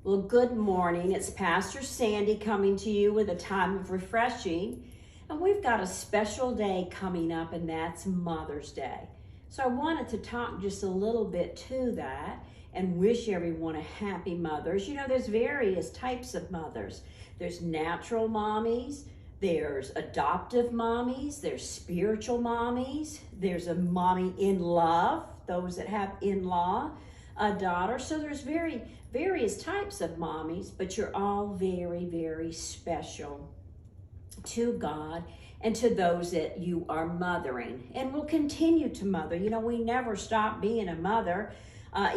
Well, good morning. It's Pastor Sandy coming to you with a time of refreshing. And we've got a special day coming up, and that's Mother's Day. So I wanted to talk just a little bit to that and wish everyone a happy Mother's. You know, there's various types of mothers. There's natural mommies, there's adoptive mommies, there's spiritual mommies, there's a mommy in love, those that have in-law, a daughter. So there's various types of mommies, but you're all very, very special to God and to those that you are mothering and will continue to mother. You know, we never stop being a mother,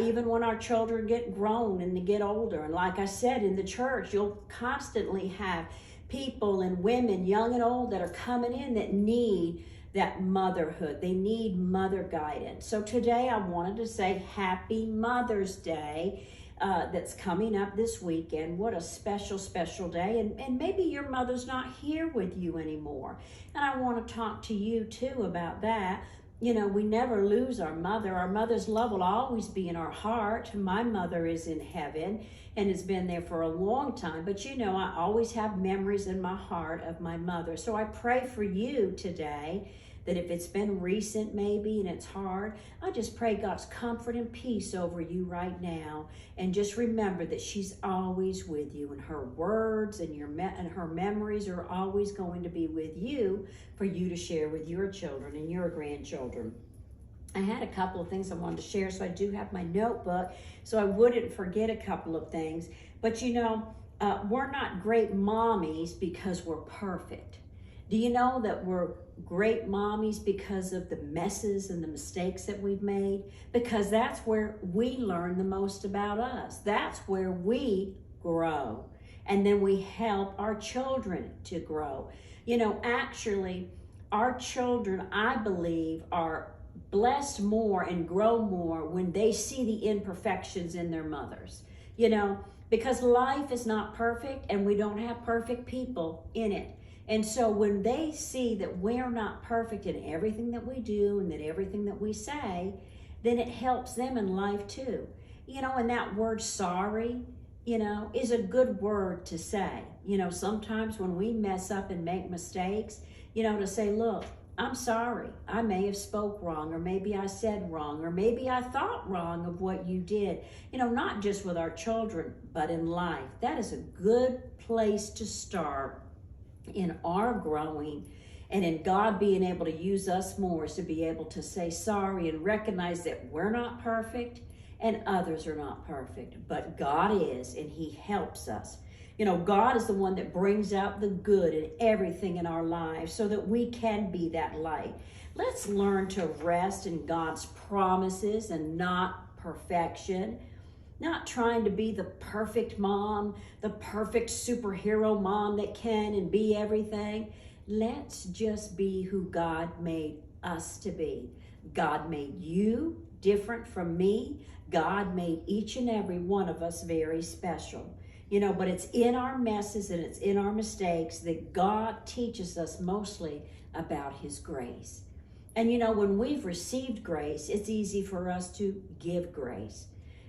even when our children get grown and they get older. And like I said, in the church, you'll constantly have people and women, young and old, that are coming in that need that motherhood. They need mother guidance. So today I wanted to say Happy Mother's Day. That's coming up this weekend. What a special, special day. And maybe your mother's not here with you anymore. And I want to talk to you too about that. You know, we never lose our mother. Our mother's love will always be in our heart. My mother is in heaven and has been there for a long time. But you know, I always have memories in my heart of my mother. So I pray for you today that if it's been recent maybe and it's hard, I just pray God's comfort and peace over you right now. And just remember that she's always with you, and her words and her memories are always going to be with you for you to share with your children and your grandchildren. I had a couple of things I wanted to share, so I do have my notebook so I wouldn't forget a couple of things. But you know, we're not great mommies because we're perfect. Do you know that we're great mommies because of the messes and the mistakes that we've made? Because that's where we learn the most about us. That's where we grow. And then we help our children to grow. You know, actually, our children, I believe, are blessed more and grow more when they see the imperfections in their mothers. You know, because life is not perfect and we don't have perfect people in it. And so when they see that we're not perfect in everything that we do and that everything that we say, then it helps them in life too. You know, and that word sorry, you know, is a good word to say. You know, sometimes when we mess up and make mistakes, you know, to say, look, I'm sorry. I may have spoke wrong, or maybe I said wrong, or maybe I thought wrong of what you did. You know, not just with our children, but in life. That is a good place to start in our growing, and in God being able to use us more, is to be able to say sorry and recognize that we're not perfect and others are not perfect, but God is, and He helps us. You know, God is the one that brings out the good in everything in our lives so that we can be that light. Let's learn to rest in God's promises and not perfection. Not trying to be the perfect mom, the perfect superhero mom that can and be everything. Let's just be who God made us to be. God made you different from me. God made each and every one of us very special. You know, but it's in our messes and it's in our mistakes that God teaches us mostly about His grace. And you know, when we've received grace, it's easy for us to give grace.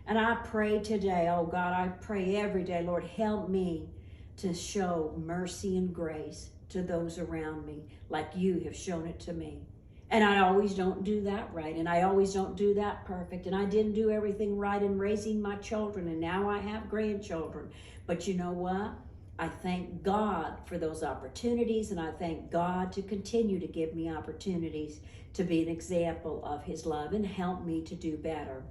And I pray today, oh God, I pray every day, Lord, help me to show mercy and grace to those around me like you have shown it to me. And I always don't do that right, and I always don't do that perfect, and I didn't do everything right in raising my children, and now I have grandchildren. But you know what? I thank God for those opportunities, and I thank God to continue to give me opportunities to be an example of His love and help me to do better.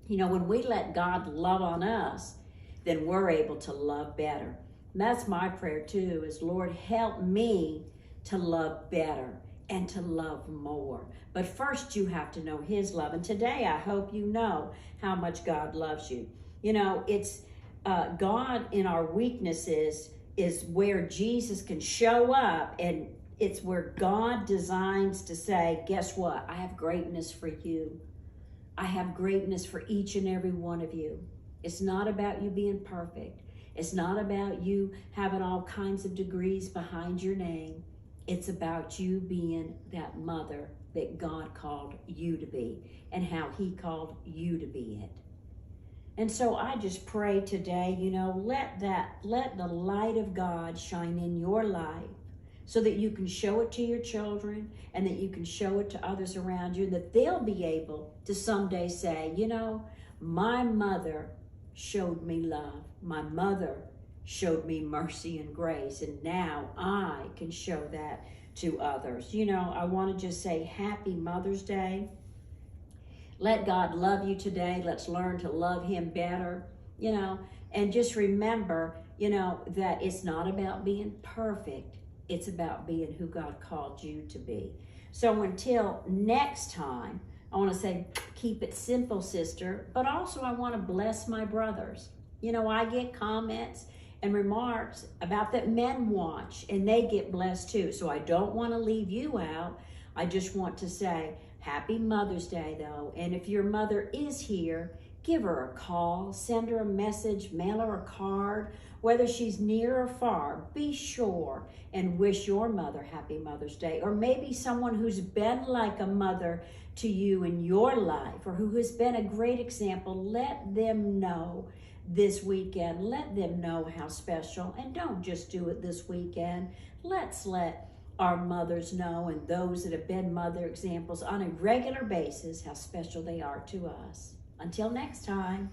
You know, when we let God love on us, then we're able to love better. And that's my prayer too, is Lord, help me to love better and to love more. But first you have to know His love. And today I hope you know how much God loves you. You know, it's God in our weaknesses is where Jesus can show up, and it's where God designs to say, guess what? I have greatness for you. I have greatness for each and every one of you. It's not about you being perfect. It's not about you having all kinds of degrees behind your name. It's about you being that mother that God called you to be and how He called you to be it. And so I just pray today, let the light of God shine in your life so that you can show it to your children and that you can show it to others around you, that they'll be able to someday say, my mother showed me love. My mother showed me mercy and grace, and now I can show that to others. I want to just say happy Mother's Day. Let God love you today. Let's learn to love him better, and just remember, that it's not about being perfect. It's about being who God called you to be. So until next time, I want to say, keep it simple, sister, but also I want to bless my brothers. I get comments and remarks about that men watch and they get blessed too. So I don't want to leave you out. I just want to say, happy Mother's Day, though. And if your mother is here, give her a call, send her a message, mail her a card, whether she's near or far. Be sure and wish your mother happy Mother's Day. Or maybe someone who's been like a mother to you in your life or who has been a great example. Let them know this weekend. Let them know how special. And don't just do it this weekend. Let's let our mothers know, and those that have been mother examples on a regular basis, how special they are to us. Until next time.